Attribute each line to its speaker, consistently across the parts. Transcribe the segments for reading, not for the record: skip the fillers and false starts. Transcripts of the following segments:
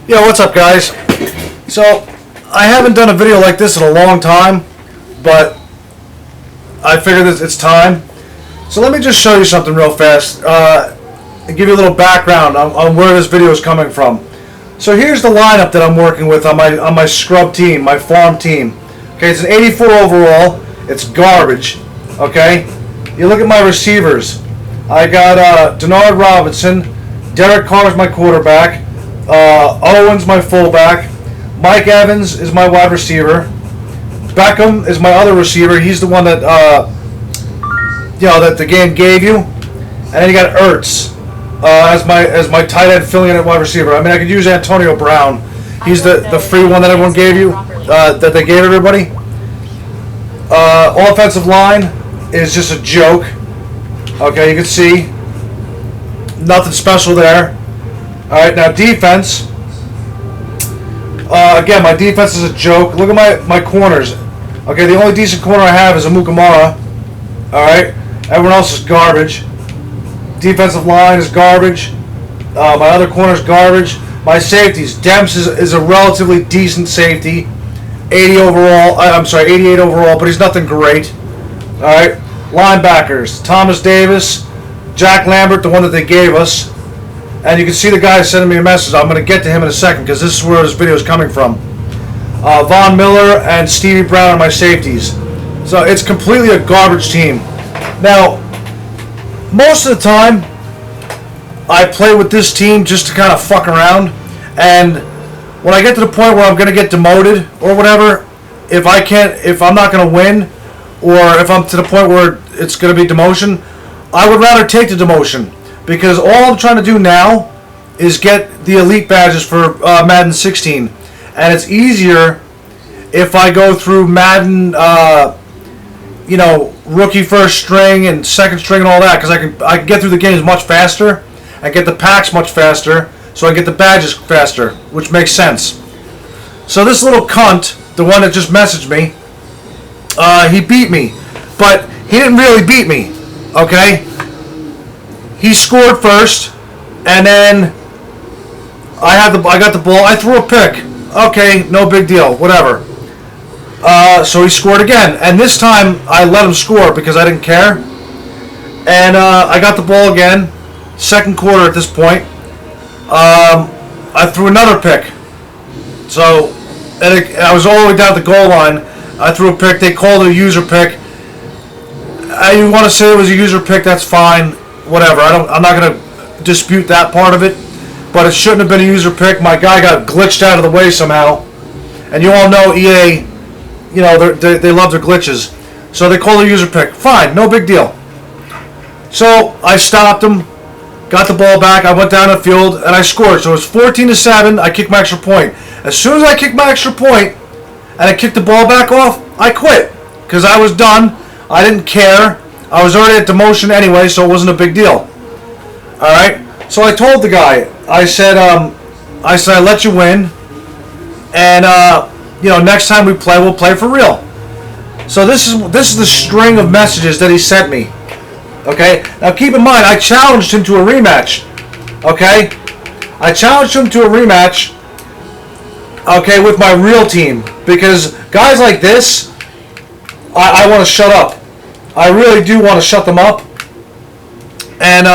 Speaker 1: Yo, what's up, guys? So, I haven't done a video like this in a long time, but I figured it's time. So let me just show you something real fast, and give you a little background on where this video is coming from. So here's the lineup that I'm working with on my scrub team, my farm team. Okay, it's an 84 overall. It's garbage. Okay, you look at my receivers. I got Denard Robinson, Derek Carr's my quarterback. Owen's my fullback. Mike Evans is my wide receiver. Beckham is my other receiver. He's the one that that the game gave you. And then you got Ertz as my tight end filling in at wide receiver. I mean, I could use Antonio Brown. He's the free one that everyone gave you, that they gave everybody. Offensive line is just a joke. Okay, you can see nothing special there. Alright, now defense. Again, my defense is a joke. Look at my corners. Okay, the only decent corner I have is a Mukamara. Alright, everyone else is garbage. Defensive line is garbage. My other corner is garbage. My safeties. Demps is a relatively decent safety. 80 overall. I'm sorry, 88 overall, but he's nothing great. Alright, linebackers. Thomas Davis, Jack Lambert, the one that they gave us. And you can see the guy sending me a message. I'm going to get to him in a second because this is where this video is coming from. Von Miller and Stevie Brown are my safeties. So it's completely a garbage team. Now, most of the time, I play with this team just to kind of fuck around. And when I get to the point where I'm going to get demoted or whatever, if I'm not going to win, or if I'm to the point where it's going to be demotion, I would rather take the demotion. Because all I'm trying to do now is get the elite badges for Madden 16. And it's easier if I go through Madden, rookie first string and second string and all that. Because I can get through the games much faster. I get the packs much faster. So I get the badges faster. Which makes sense. So this little cunt, the one that just messaged me, he beat me. But he didn't really beat me. Okay? He scored first, and then I got the ball. I threw a pick. Okay, no big deal. Whatever. So he scored again, and this time I let him score because I didn't care. And I got the ball again. Second quarter at this point. I threw another pick. So I was all the way down the goal line. I threw a pick. They called it a user pick. You want to say it was a user pick? That's fine. Whatever. I'm not going to dispute that part of it, but it shouldn't have been a user pick. My guy got glitched out of the way somehow, and you all know EA, they love their glitches, so they call it a user pick. Fine, no big deal. So I stopped him, got the ball back. I went down the field and I scored. So it was 14-7. I kicked my extra point. As soon as I kicked my extra point and I kicked the ball back off, I quit because I was done. I didn't care. I was already at demotion anyway, so it wasn't a big deal. Alright? So I told the guy, I said, I let you win, and, next time we play, we'll play for real. So this is the string of messages that he sent me. Okay? Now keep in mind, I challenged him to a rematch. Okay? I challenged him to a rematch, okay, with my real team. Because guys like this, I want to shut up. I really do want to shut them up and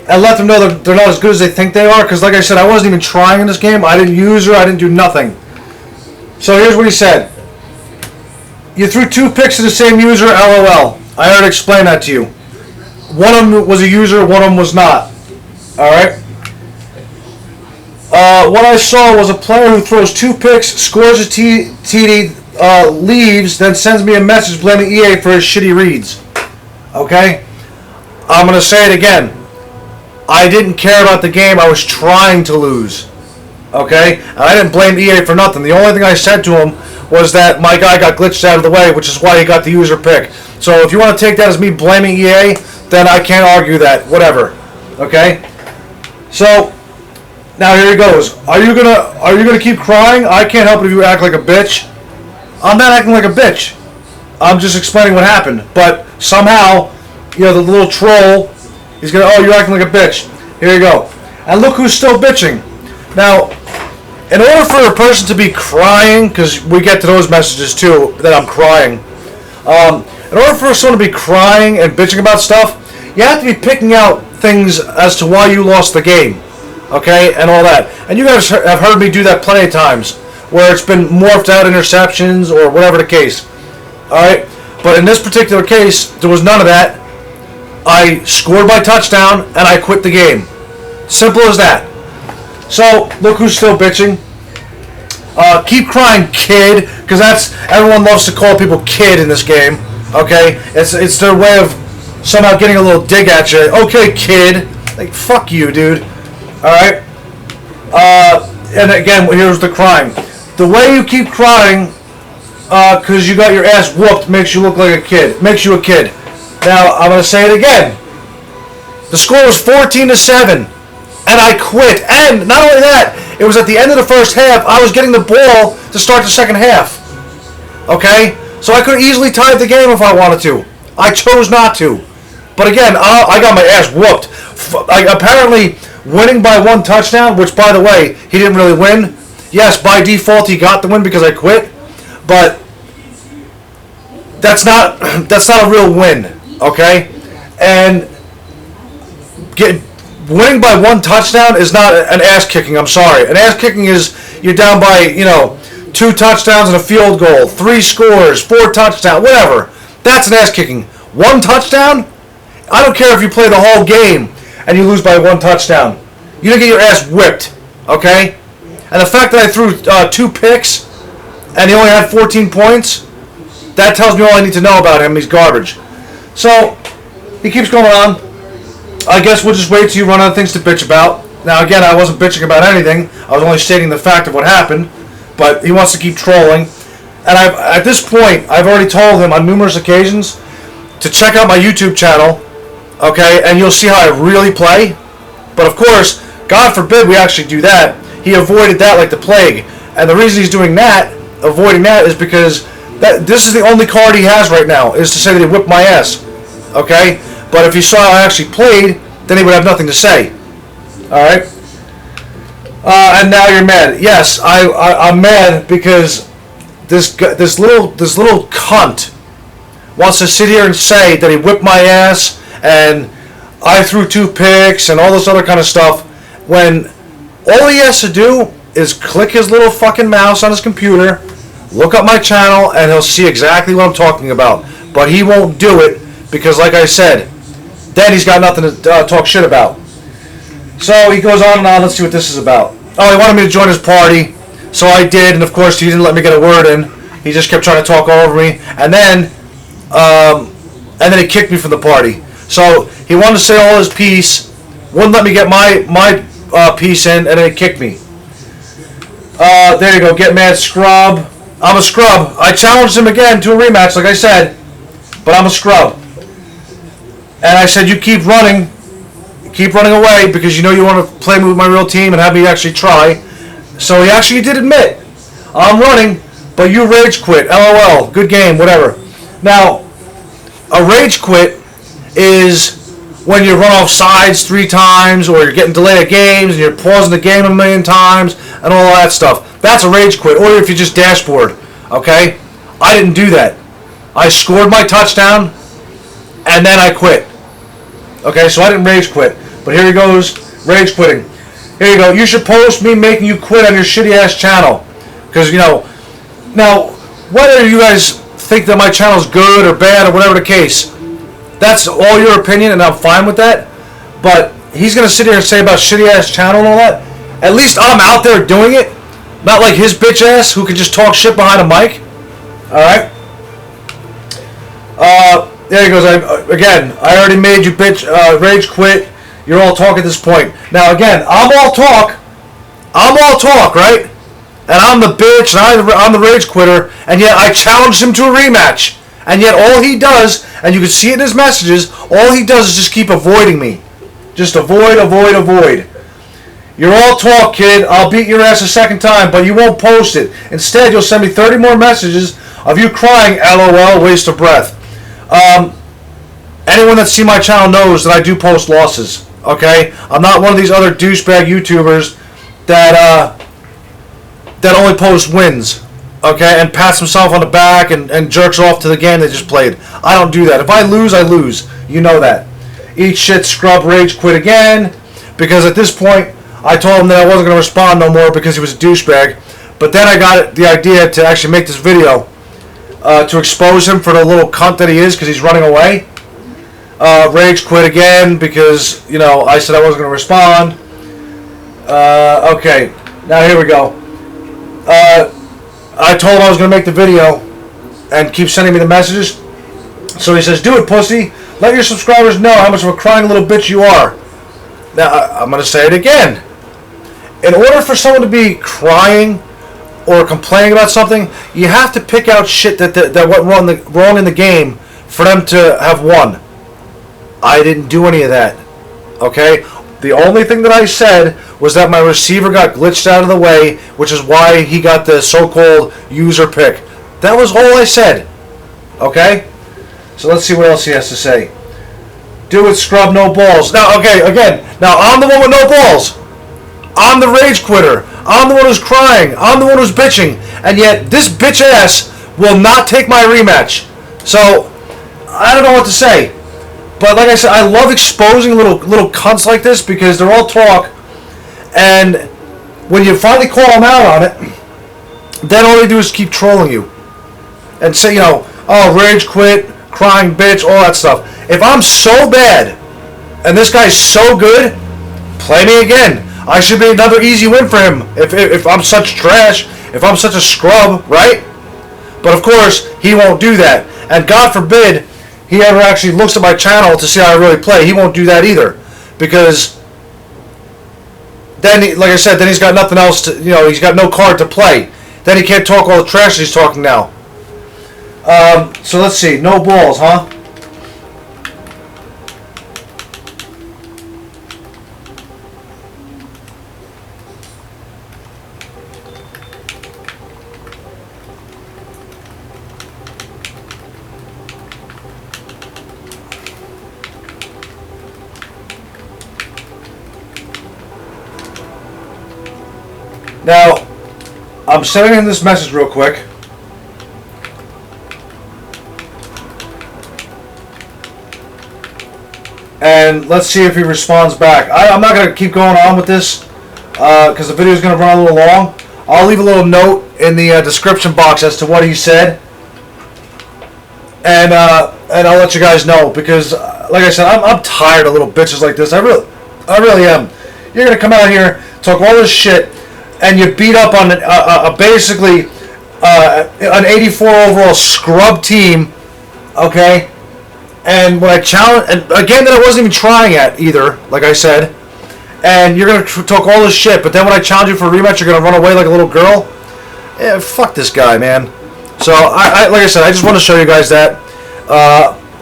Speaker 1: let them know that they're not as good as they think they are. Because like I said, I wasn't even trying in this game. I didn't use her. I didn't do nothing. So here's what he said. You threw 2 picks to the same user, LOL. I already explained that to you. One of them was a user, one of them was not. Alright? What I saw was a player who throws 2 picks, scores a TD, leaves, then sends me a message blaming EA for his shitty reads. Okay? I'm going to say it again. I didn't care about the game. I was trying to lose. Okay? And I didn't blame EA for nothing. The only thing I said to him was that my guy got glitched out of the way, which is why he got the user pick. So if you want to take that as me blaming EA, then I can't argue that. Whatever. Okay? So, now here he goes. Are you gonna keep crying? I can't help it if you act like a bitch. I'm not acting like a bitch. I'm just explaining what happened. But somehow, the little troll, he's going to, oh, you're acting like a bitch. Here you go. And look who's still bitching. Now, In order for a person to be crying, because we get to those messages too, that I'm crying. In order for someone to be crying and bitching about stuff, you have to be picking out things as to why you lost the game, okay, and all that. And you guys have heard me do that plenty of times, where it's been morphed out interceptions or whatever the case. All right, but in this particular case, there was none of that. I scored my touchdown and I quit the game. Simple as that. So look who's still bitching. Keep crying, kid, because everyone loves to call people kid in this game. Okay, it's their way of somehow getting a little dig at you. Okay, kid, like fuck you, dude. All right. And again, here's the crying. The way you keep crying, because you got your ass whooped, makes you look like a kid. Makes you a kid. Now I'm gonna say it again. The score was 14-7, and I quit. And not only that, it was at the end of the first half. I was getting the ball to start the second half. Okay, so I could easily tie the game if I wanted to. I chose not to. But again, I got my ass whooped. Apparently, winning by one touchdown, which by the way, he didn't really win. Yes, by default he got the win because I quit, but that's not a real win, okay? And winning by one touchdown is not an ass kicking. I'm sorry. An ass kicking is you're down by 2 touchdowns and a field goal, 3 scores, 4 touchdowns, whatever. That's an ass kicking. 1 touchdown. I don't care if you play the whole game and you lose by 1 touchdown. You don't get your ass whipped, okay? And the fact that I threw 2 picks and he only had 14 points, that tells me all I need to know about him. He's garbage. So, he keeps going on. I guess we'll just wait till you run out of things to bitch about. Now, again, I wasn't bitching about anything. I was only stating the fact of what happened. But he wants to keep trolling. And at this point, I've already told him on numerous occasions to check out my YouTube channel. Okay, and you'll see how I really play. But of course, God forbid we actually do that. He avoided that like the plague. And the reason he's doing that, avoiding that, is because this is the only card he has right now, is to say that he whipped my ass. Okay? But if he saw how I actually played, then he would have nothing to say. Alright? And now you're mad. Yes, I'm mad because this little cunt wants to sit here and say that he whipped my ass and I threw 2 picks and all this other kind of stuff, when all he has to do is click his little fucking mouse on his computer, look up my channel, and he'll see exactly what I'm talking about. But he won't do it because, like I said, then he's got nothing to talk shit about. So he goes on and on. Let's see what this is about. Oh, he wanted me to join his party, so I did, and of course he didn't let me get a word in. He just kept trying to talk over me, and then he kicked me from the party. So he wanted to say all his piece, wouldn't let me get my piece in, and then he kicked me. There you go, get mad, scrub. I'm a scrub. I challenged him again to a rematch, like I said, but I'm a scrub. And I said, you keep running away because you know you want to play with my real team and have me actually try. So he actually did admit, I'm running, but you rage quit. LOL, good game, whatever. Now, a rage quit is when you run off sides 3 times, or you're getting delayed at games and you're pausing the game a million times and all that stuff. That's a rage quit. Or if you just dashboard, okay? I didn't do that. I scored my touchdown and then I quit. Okay, so I didn't rage quit. But here he goes, rage quitting. Here you go. You should post me making you quit on your shitty ass channel. Because, now, whether you guys think that my channel's good or bad or whatever the case, that's all your opinion and I'm fine with that. But he's going to sit here and say about shitty ass channel and all that. At least I'm out there doing it. Not like his bitch ass who can just talk shit behind a mic. Alright? There he goes. I already made you bitch rage quit. You're all talk at this point. Now again, I'm all talk, right? And I'm the bitch, and I'm the rage quitter, and yet I challenged him to a rematch. And yet all he does, and you can see it in his messages, all he does is just keep avoiding me. Just avoid. You're all talk, kid. I'll beat your ass a second time, but you won't post it. Instead, you'll send me 30 more messages of you crying, LOL, waste of breath. Anyone that's seen my channel knows that I do post losses, okay? I'm not one of these other douchebag YouTubers that that only posts wins, okay, and pats himself on the back and jerks off to the game they just played. I don't do that. If I lose, I lose. You know that. Eat shit, scrub, rage, quit again. Because at this point, I told him that I wasn't going to respond no more because he was a douchebag. But then I got the idea to actually make this video to expose him for the little cunt that he is because he's running away. Rage quit again because, you know, I said I wasn't going to respond. Okay, now here we go. I told him I was going to make the video and keep sending me the messages. So he says, do it, pussy. Let your subscribers know how much of a crying little bitch you are. Now, I'm going to say it again. In order for someone to be crying or complaining about something, you have to pick out shit that went wrong in the game for them to have won. I didn't do any of that. Okay? The only thing that I said was that my receiver got glitched out of the way, which is why he got the so-called user pick. That was all I said. Okay? So let's see what else he has to say. Do it, scrub, no balls. Now, okay, again. Now, I'm the one with no balls. I'm the rage quitter. I'm the one who's crying. I'm the one who's bitching. And yet, this bitch ass will not take my rematch. So, I don't know what to say. But like I said, I love exposing little cunts like this because they're all talk. And when you finally call them out on it, then all they do is keep trolling you. And say, you know, oh, rage quit, crying bitch, all that stuff. If I'm so bad, and this guy's so good, play me again. I should be another easy win for him if I'm such trash, if I'm such a scrub, right? But of course, he won't do that. And God forbid he ever actually looks at my channel to see how I really play. He won't do that either. Because then, like I said, then he's got nothing else to, you know, he's got no card to play. Then he can't talk all the trash he's talking now. So let's see. No balls, huh? Now, I'm sending him this message real quick. And let's see if he responds back. I'm not going to keep going on with this because the video is going to run a little long. I'll leave a little note in the description box as to what he said. And I'll let you guys know because, like I said, I'm tired of little bitches like this. I really am. You're going to come out here, talk all this shit, and you beat up on basically an 84 overall scrub team, okay? And when I challenge, and again that I wasn't even trying at either, like I said, and you're gonna talk all this shit, but then when I challenge you for a rematch, you're gonna run away like a little girl. Yeah, fuck this guy, man. So I like I said, I just want to show you guys that.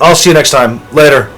Speaker 1: I'll see you next time. Later.